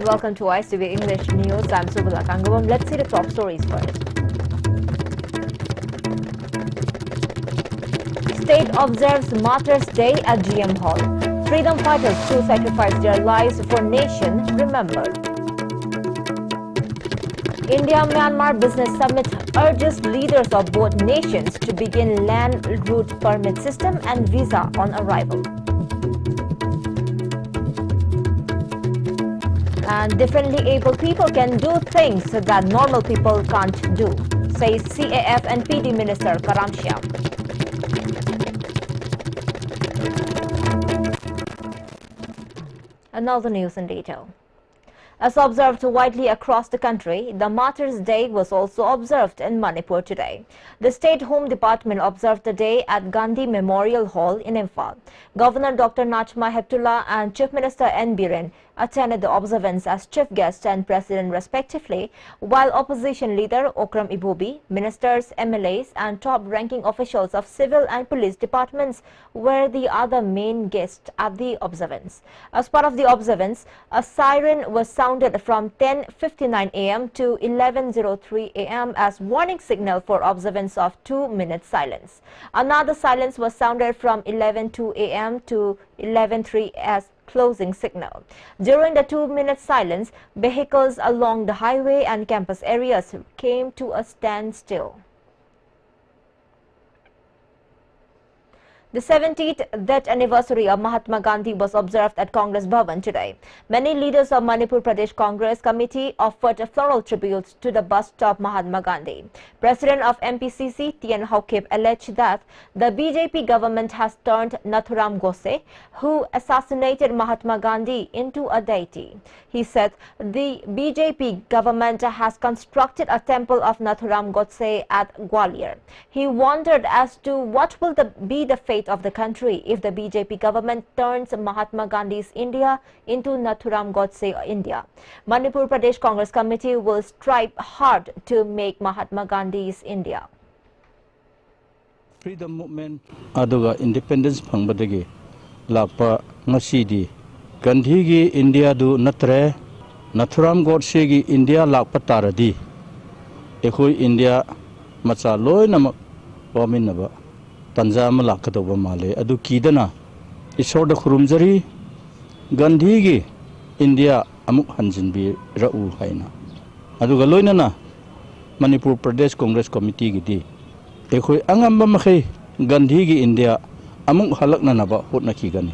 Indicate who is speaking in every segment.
Speaker 1: and welcome to ICTV English News. I'm Subala Kangawam. Let's see the top stories first. State observes Martyrs' Day at GM Hall. Freedom fighters who sacrificed their lives for nation remembered. India-Myanmar Business Summit urges leaders of both nations to begin land route permit system and visa on arrival. And differently able people can do things that normal people can't do, says CAF and PD Minister Karam Shyam. And now the news in detail. As observed widely across the country, the Martyrs' Day was also observed in Manipur today. The State Home Department observed the day at Gandhi Memorial Hall in Imphal. Governor Dr. Najma Heptullah and Chief Minister N. Biren attended the observance as chief guest and president respectively, while opposition leader Okram Ibobi, ministers, MLAs and top-ranking officials of civil and police departments were the other main guests at the observance. As part of the observance, a siren was sounded from 10:59 a.m. to 11:03 a.m. as warning signal for observance of 2-minute silence. Another silence was sounded from 11:02 a.m. to 11:03 as closing signal. During the 2-minute silence, vehicles along the highway and campus areas came to a standstill. The 70th death anniversary of Mahatma Gandhi was observed at Congress Bhavan today. Many leaders of Manipur Pradesh Congress Committee offered floral tributes to the bust of Mahatma Gandhi. President of MPCC, Tien Haokip, alleged that the BJP government has turned Nathuram Godse, who assassinated Mahatma Gandhi, into a deity. He said the BJP government has constructed a temple of Nathuram Godse at Gwalior. He wondered as to what will be the fate of the country if the BJP government turns Mahatma Gandhi's India into Nathuram Godse India. Manipur Pradesh Congress Committee will strive hard to make Mahatma Gandhi's India.
Speaker 2: Freedom movement aduga independence phangbadagi lakpa ngasidi Gandhi gi India du natre Nathuram Godse gi India lakpa taradi ekhoi India macha loi namak waminaba Tanzam Lakadova Male, Adu Kidana, Isorda Kurumzari, Gandhi gi India Amuk Hanjinbi Rau Haina. Adu Galoinana, Manipur Pradesh Congress Committee Gidi, Ekoi Angamba Mahe, Gandhi gi India Amuk Halaknanaba Hotnakigani.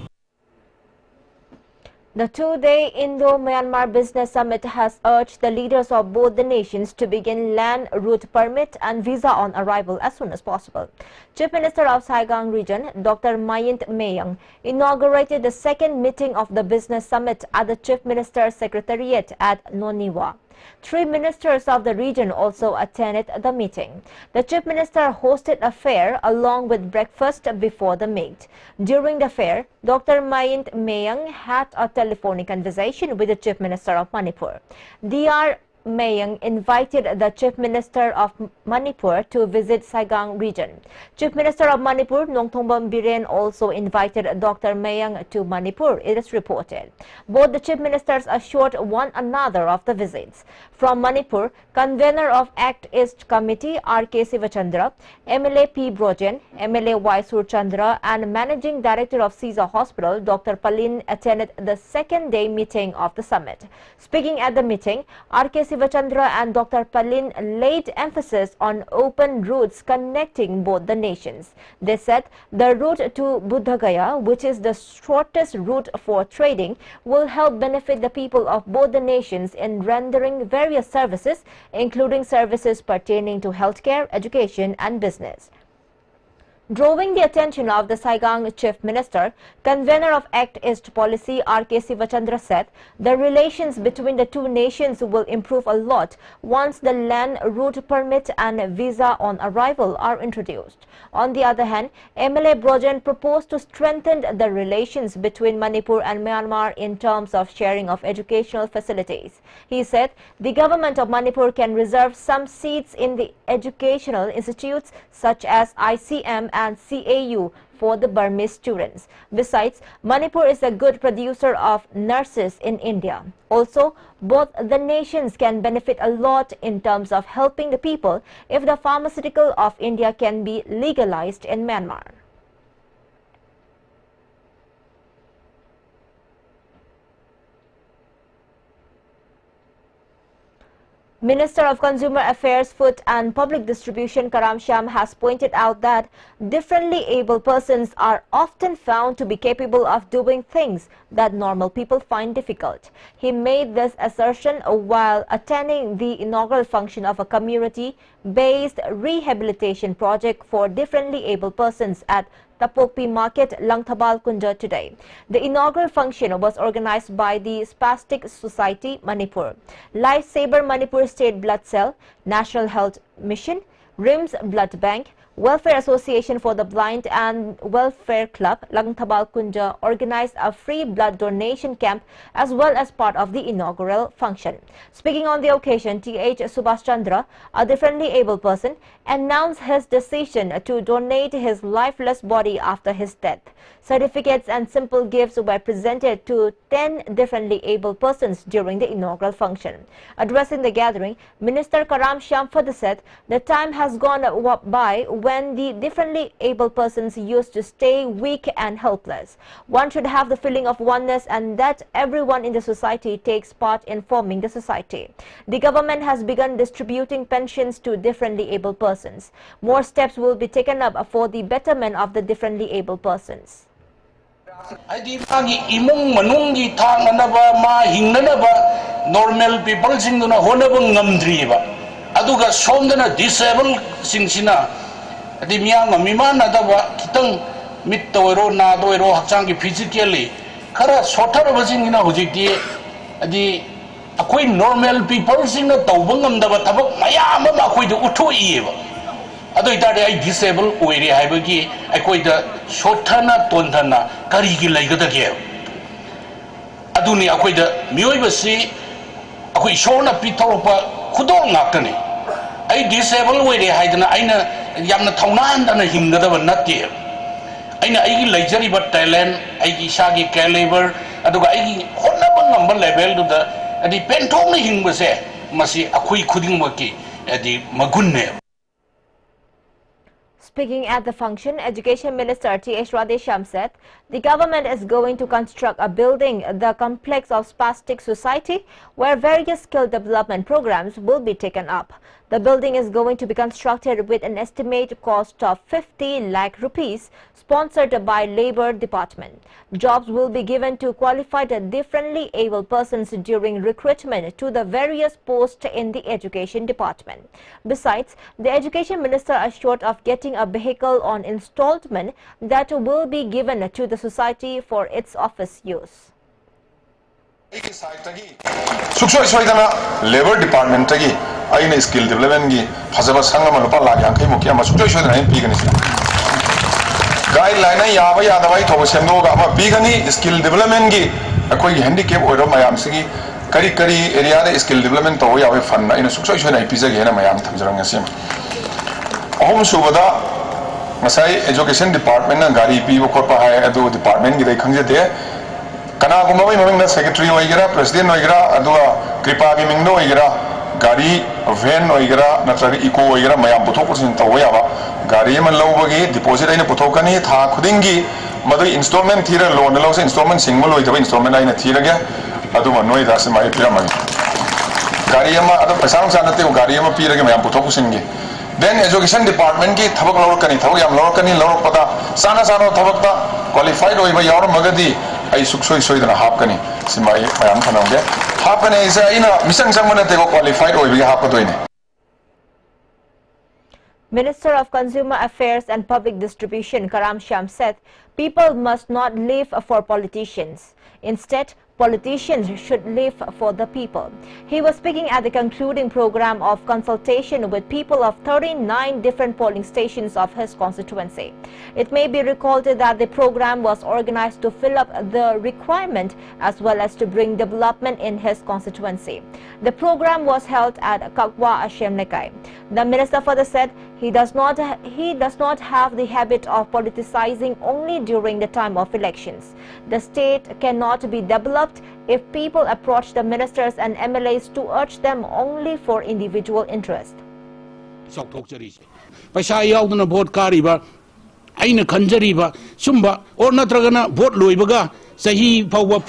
Speaker 1: The 2-day Indo-Myanmar Business Summit has urged the leaders of both the nations to begin land route permit and visa on arrival as soon as possible. Chief Minister of Saigon Region, Dr. Myint Mayang, inaugurated the second meeting of the Business Summit at the Chief Minister's Secretariat at Noniwa. 3 ministers of the region also attended the meeting. The Chief Minister hosted a fair along with breakfast before the meet. During the fair, Dr. Myint Mayang had a telephonic conversation with the Chief Minister of Manipur. Dr. Mayang invited the Chief Minister of Manipur to visit Saigon region. Chief Minister of Manipur, Nongthombam Biren, also invited Dr. Mayang to Manipur, it is reported. Both the Chief Ministers assured one another of the visits. From Manipur, convener of ACT East Committee, R.K. Sivachandra, MLA P. Brojen, MLA Y. Surchandra, and Managing Director of Caesar Hospital, Dr. Palin, attended the second-day meeting of the summit. Speaking at the meeting, R.K. Sivachandra and Dr. Palin laid emphasis on open routes connecting both the nations. They said the route to Buddha Gaya, which is the shortest route for trading, will help benefit the people of both the nations in rendering various services, including services pertaining to healthcare, education and business. Drawing the attention of the Saigon Chief Minister, convener of ACT East Policy, R.K. Sivachandra said the relations between the two nations will improve a lot once the land route permit and visa on arrival are introduced. On the other hand, MLA Brojen proposed to strengthen the relations between Manipur and Myanmar in terms of sharing of educational facilities. He said the government of Manipur can reserve some seats in the educational institutes such as ICM and CAU for the Burmese students. Besides, Manipur is a good producer of nurses in India. Also, both the nations can benefit a lot in terms of helping the people if the pharmaceutical of India can be legalized in Myanmar. Minister of Consumer Affairs, Food and Public Distribution Karam Shyam has pointed out that differently able persons are often found to be capable of doing things that normal people find difficult. He made this assertion while attending the inaugural function of a community-based rehabilitation project for differently able persons at Tapokpi Market, Langthabal Kunja today. The inaugural function was organized by the Spastic Society, Manipur, Lifesaver Manipur State Blood Cell, National Health Mission, RIMS Blood Bank, Welfare Association for the Blind and Welfare Club, Langthabal Kunja organized a free blood donation camp as well as part of the inaugural function. Speaking on the occasion, T.H. Subhash Chandra, a differently able person, announced his decision to donate his lifeless body after his death. Certificates and simple gifts were presented to 10 differently able persons during the inaugural function. Addressing the gathering, Minister Karam Shyam further said the time has gone by when the differently able persons used to stay weak and helpless. One should have the feeling of oneness and that everyone in the society takes part in forming the society. The government has begun distributing pensions to differently able persons. More steps will be taken up for the betterment of the differently able persons.
Speaker 3: Imung manungi thanganaba ma hingnanaba normal people singduna honaba ngamdriba aduga somdana disabled singsina adi miyang mimana daba kitang mit toiro na doiro hakchang physically khara sotaraba singina hojikti adi akoi normal people singna tawba ngamdaba thabak mayam ma akoi du uthoiba ado itade ai disable oire haibagi akoi da sothana tonthana kari gi laigadage aduni akoi da miyoiba si akoi shona pitoropa khudong ngakani ai disable oire haidana aina yamna thauna andana hingadaba natte aina ai gi laijariba talent ai gi shagi caliber aduga ai gi honnaba ngamba level du da adi penthong na hingbase masi akoi khudingmaki adi magunne.
Speaker 1: Speaking at the function, Education Minister T.H. Radheshyam said the government is going to construct a building, the complex of Spastic Society, where various skill development programs will be taken up. The building is going to be constructed with an estimated cost of 50 lakh rupees, sponsored by Labour Department. Jobs will be given to qualified differently able persons during recruitment to the various posts in the Education Department. Besides, the Education Minister assured of getting a vehicle on installment that will be given to the society for its office use.
Speaker 4: Suksoi soidana Labour Department tagi aina skill development gi phajaba sangama lupa lakh yankai mukia ma suksoi soidana pigani guideline yaba yadawai thoba semdoga ama pigani skill development gi akoi handicap oiro mayam sigi kari kari area da skill development to yawe fund aina suksoi soidana pizage na mayam thamjaranga sim ahum subada masai education department na gari pi bo khotpa hai adu department gi dai khangjate kana gumawai maming na secretary oigera president oigera adua kripa gi mingno oigera gari van oigera natraga eco oigera mayam puthoksin tawa yaba gari man lawbagi deposit aina puthokani tha khudingi madu installment thira loan lawse installment singmal oidaba installment aina thirage adu manoi da se mai piramani gari ama adu pasang sa nate gari ama pirage mayam puthokusingi then education department ki thabak lawkani thabak yam lawkani lawpada sana sana thabakta qualified oiba yawr magadi ai suksoi soidana hapkani simai mayam thanamge hapane isa ina misang sangmana te qualified oibi hapadoine.
Speaker 1: Minister of Consumer Affairs and Public Distribution Karam Shyam said people must not live for politicians. Instead, politicians should live for the people. He was speaking at the concluding program of consultation with people of 39 different polling stations of his constituency. It may be recalled that the program was organized to fill up the requirement as well as to bring development in his constituency. The program was held at Kakwa Ashemnekai. The minister further said He does not have the habit of politicizing only during the time of elections. The state cannot be developed if people approach the ministers and MLAs to urge them only for individual interest.
Speaker 3: Paisa yauduna vote kariba aina khanjariba sumba or natragana vote loibaga sahi pawa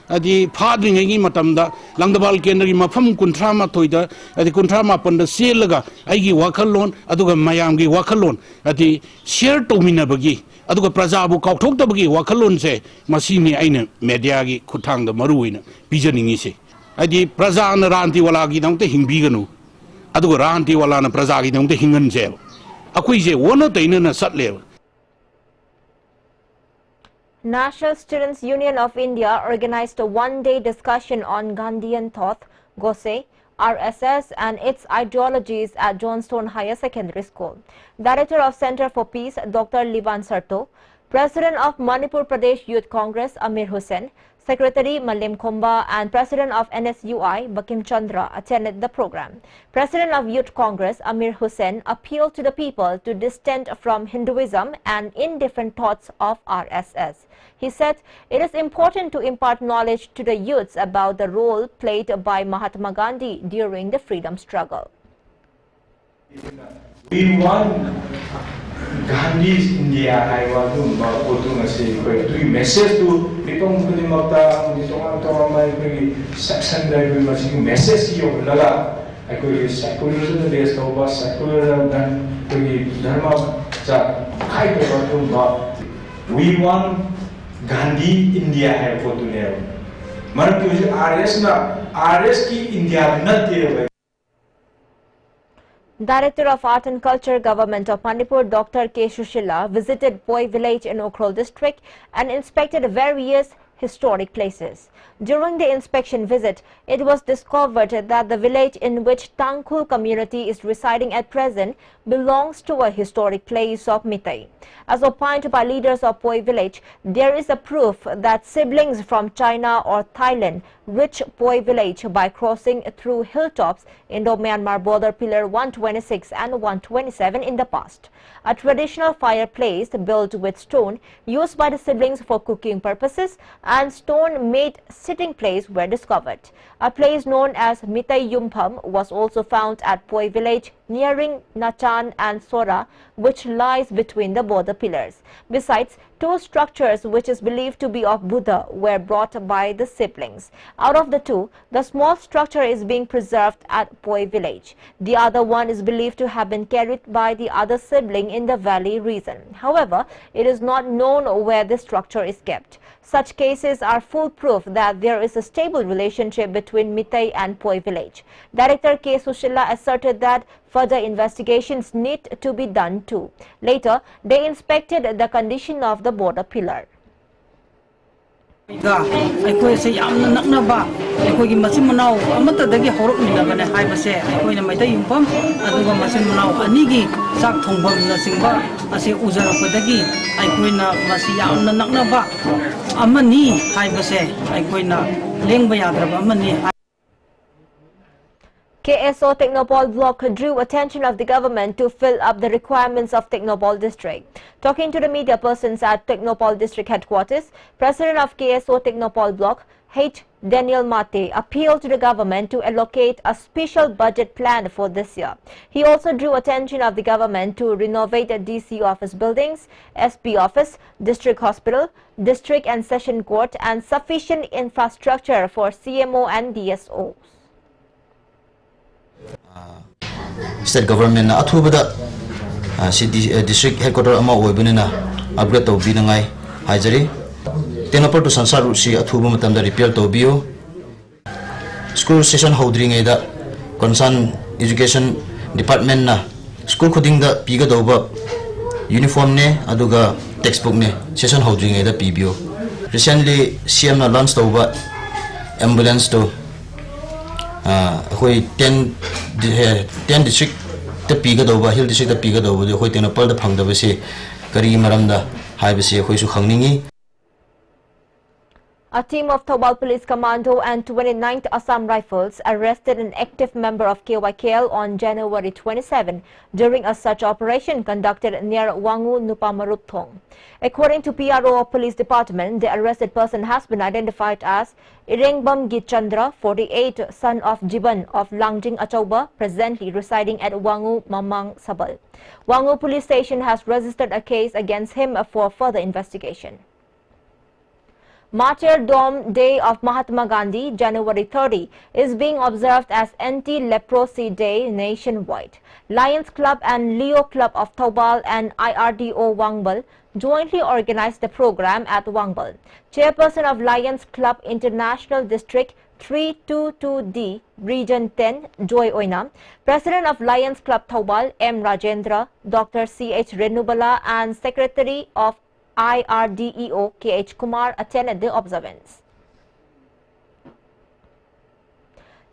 Speaker 3: adi phadring ngi matamda langdabal kendri mafam kunthra ma toida adi kunthra ma panda selaga aigi wakhallon aduga mayamgi wakhallon adi share tomina bagi aduga praja bu kauthok da bagi wakhallon se masini aina media gi khuthang da maruina bijaningi se adi praja na ranti wala gi dangte hingbi ganu aduga ranti wala na praja gi dangte hingan se akui je wona taina na satle.
Speaker 1: National Students Union of India organized a one-day discussion on Gandhian thought, GOSE, RSS and its ideologies at Johnstone Higher Secondary School. Director of Center for Peace, Dr. Liban Sarto, President of Manipur Pradesh Youth Congress, Amir Hussain, Secretary Malim Khomba and President of NSUI, Bakim Chandra attended the program. President of Youth Congress, Amir Hussain, appealed to the people to dissent from Hinduism and indifferent thoughts of RSS. He said it is important to impart knowledge to the youths about the role played by Mahatma Gandhi during the freedom struggle.
Speaker 5: We want Gandhi's India. I want to say message to people who section message you secularism based over secularism dharma. We want Gandhi India hai photo ne mar kyun RS ki India not.
Speaker 1: Director of Art and Culture, Government of Manipur, Dr. K. Shushila, visited Poi village in Ukhrul district and inspected various historic places. During the inspection visit, it was discovered that the village in which Tangkhul community is residing at present belongs to a historic place of Mitai. As opined by leaders of Poi village, there is a proof that siblings from China or Thailand reached Poi village by crossing through hilltops Indo-Myanmar border pillar 126 and 127 in the past. A traditional fireplace built with stone used by the siblings for cooking purposes and stone-made sitting place were discovered. A place known as Mitai Yumpam was also found at Poi village nearing Nachan and Sora, which lies between the border pillars. Besides, two structures which is believed to be of Buddha were brought by the siblings. Out of the two, the small structure is being preserved at Poi village. The other one is believed to have been carried by the other sibling in the valley region. However, it is not known where the structure is kept. Such cases are full proof that there is a stable relationship between Mitai and Poi village. Director K. Sushila asserted that further investigations need to be done too. Later, they inspected the condition of the border pillar.
Speaker 6: ꯑꯩꯈꯣꯏ ꯁꯦ ꯌꯥꯝꯅ ꯅꯛꯅꯕ ꯑꯩꯈꯣꯏꯒꯤ ꯃꯆꯤꯟ ꯃꯅꯥꯎ ꯑꯃꯠꯇꯗꯒꯤ ꯍꯧꯔꯛꯃꯤꯟꯅꯕꯅꯦ ꯍꯥꯏꯕꯁꯦ ꯑꯩꯈꯣꯏꯅ ꯃꯩꯇꯩ ꯌꯨꯝꯐꯝ ꯑꯗꯨꯒ ꯃꯆꯤꯟ ꯃꯅꯥꯎ ꯑꯅꯤꯒꯤ ꯆꯥꯛ ꯊꯣꯡꯐꯝꯅꯆꯤꯡꯕ ꯑꯁꯤ ꯎꯖꯔꯛꯄꯗꯒꯤ ꯑꯩꯈꯣꯏꯅ ꯃꯁꯤ ꯌꯥꯝꯅ ꯅꯛꯅꯕ ꯑꯃꯅꯤ ꯍꯥꯏꯕꯁꯦ ꯑꯩꯈꯣꯏꯅ ꯂꯦꯡꯕ ꯌꯥꯗ꯭ꯔꯕ ꯑꯃꯅꯤ.
Speaker 1: KSO Technopole block drew attention of the government to fill up the requirements of Technopole district. Talking to the media persons at Technopole district headquarters, President of KSO Technopole block, H. Daniel Mate, appealed to the government to allocate a special budget plan for this year. He also drew attention of the government to renovate the DC office buildings, SP office, district hospital, district and session court and sufficient infrastructure for CMO and DSOs.
Speaker 7: State government athubada district headquarter ama oibunina upgrade to binangai haijari Technopole to sansar si athuba matamda repair to bio school session holding da concern education department na school khuding da piga doba uniform ne aduga textbook ne session holding da pbio recently CM na launch to ba ambulance to hoi 10 district the piga doba hill district the piga doba the hoi Technopole the phangda base kari maramda hai base hoi su khangningi.
Speaker 1: A team of Thoubal Police Commando and 29th Assam Rifles arrested an active member of KYKL on January 27 during a search operation conducted near Wangu Nupamarupthong. According to PRO of Police Department, the arrested person has been identified as Irengbam Gitchandra, 48, son of Jiban of Langjing Achauba, presently residing at Wangu Mamang Sabal. Wangu Police Station has registered a case against him for further investigation. Martyrdom Day of Mahatma Gandhi, January 30, is being observed as Anti-Leprosy Day nationwide. Lions Club and Leo Club of Thoubal and IRDO Wangbal jointly organized the program at Wangbal. Chairperson of Lions Club International District 322D, Region 10, Joy Oinam, President of Lions Club Thoubal, M. Rajendra, Dr. C.H. Renubala, and Secretary of IRDEO K.H. Kumar attended the observance.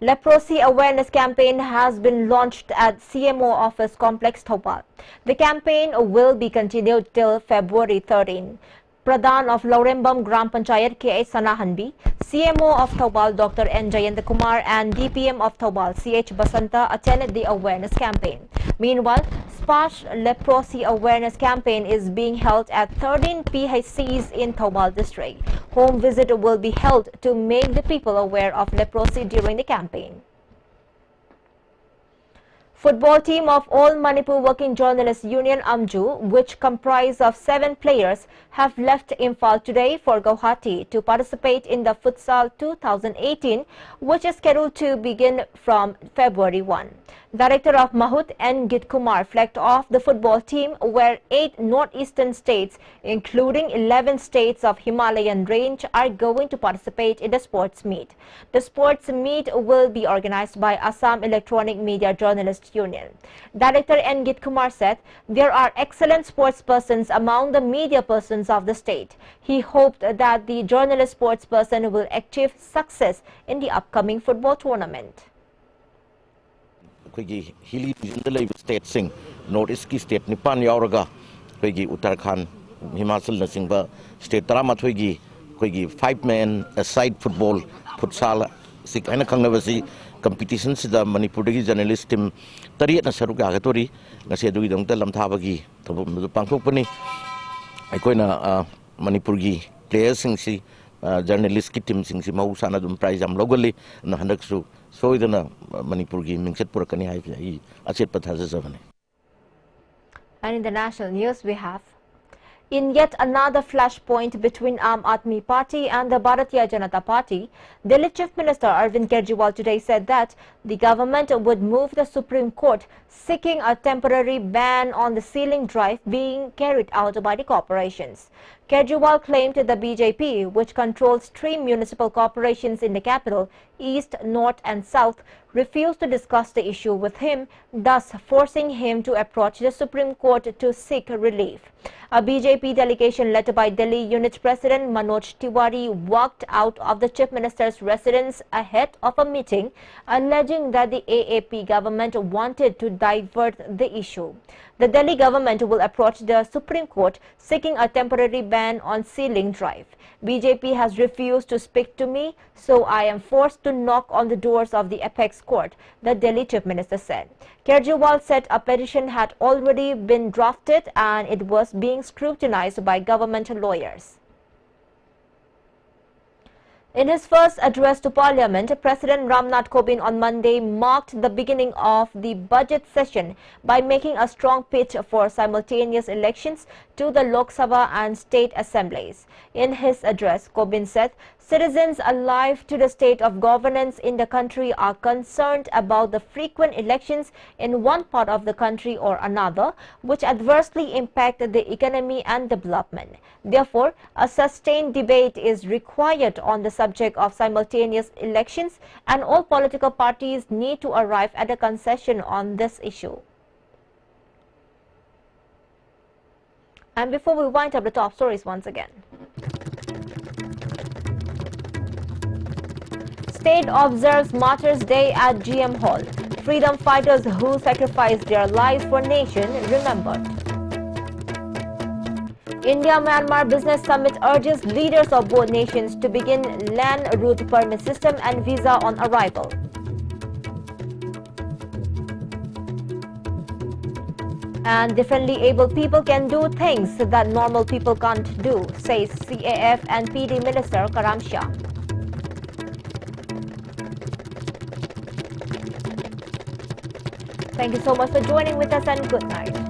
Speaker 1: Leprosy awareness campaign has been launched at CMO Office Complex Thoubal. The campaign will be continued till February 13. Pradhan of Laurembam Gram Panchayat K.H. Sanahanbi, CMO of Thoubal Dr. N. Jayant Kumar and DPM of Thoubal C.H. Basanta attended the awareness campaign. Meanwhile, Sparsh Leprosy Awareness Campaign is being held at 13 PHCs in Thoubal district. Home visit will be held to make the people aware of leprosy during the campaign. Football team of All Manipur Working Journalists Union AMJU, which comprise of 7 players, have left Imphal today for Guwahati to participate in the Futsal 2018, which is scheduled to begin from February 1. Director of Mahut N. Git Kumar flagged off the football team where 8 northeastern states, including 11 states of Himalayan range, are going to participate in the sports meet. The sports meet will be organized by Assam Electronic Media Journalists Union. Director N. Git Kumar said there are excellent sports persons among the media persons of the state. He hoped that the journalist sports person will achieve success in the upcoming football tournament.
Speaker 8: Hilly state sing North East state Nipan Yauraga, Uttarakhand, Himachal Nasingba, state Taramatwigi, 5-man aside football, futsal, Sikh and Kangavasi competitions, the Manipur journalist team, Tariat Nasaruka Gatori, Nasedu Dong Telam Tabagi, the Pankopani, Ikoina Manipurgi, players sing si journalist team sing si Mausanadum prize am locally, and the Handaksu. So, it's a Manipurgi Mingset Purakani Hai, Achet Pathazavane.
Speaker 1: And in the national news, we have in yet another flashpoint between Aam Aadmi Party and the Bharatiya Janata Party, Delhi Chief Minister Arvind Kejriwal today said that the government would move the Supreme Court seeking a temporary ban on the ceiling drive being carried out by the corporations. Kejriwal claimed the BJP, which controls 3 municipal corporations in the capital, East, North and South, refused to discuss the issue with him, thus forcing him to approach the Supreme Court to seek relief. A BJP delegation led by Delhi Unit President Manoj Tiwari walked out of the Chief Minister's residence ahead of a meeting, alleging that the AAP government wanted to divert the issue. The Delhi government will approach the Supreme Court seeking a temporary ban on ceiling drive. BJP has refused to speak to me, so I am forced to knock on the doors of the apex court, the Delhi Chief Minister said. Kejriwal said a petition had already been drafted and it was being scrutinized by government lawyers. In his first address to Parliament, President Ramnath Kovind on Monday marked the beginning of the budget session by making a strong pitch for simultaneous elections to the Lok Sabha and state assemblies. In his address, Kovind said, citizens alive to the state of governance in the country are concerned about the frequent elections in one part of the country or another, which adversely impact the economy and development. Therefore, a sustained debate is required on the subject of simultaneous elections, and all political parties need to arrive at a concession on this issue. And before we wind up the top stories once again. State observes Martyrs' Day at GM Hall. Freedom fighters who sacrificed their lives for nation remembered. India-Myanmar Business Summit urges leaders of both nations to begin land route permit system and visa on arrival. And differently able people can do things that normal people can't do, says CAF and PD Minister Karam Shah. Thank you so much for joining with us and good night.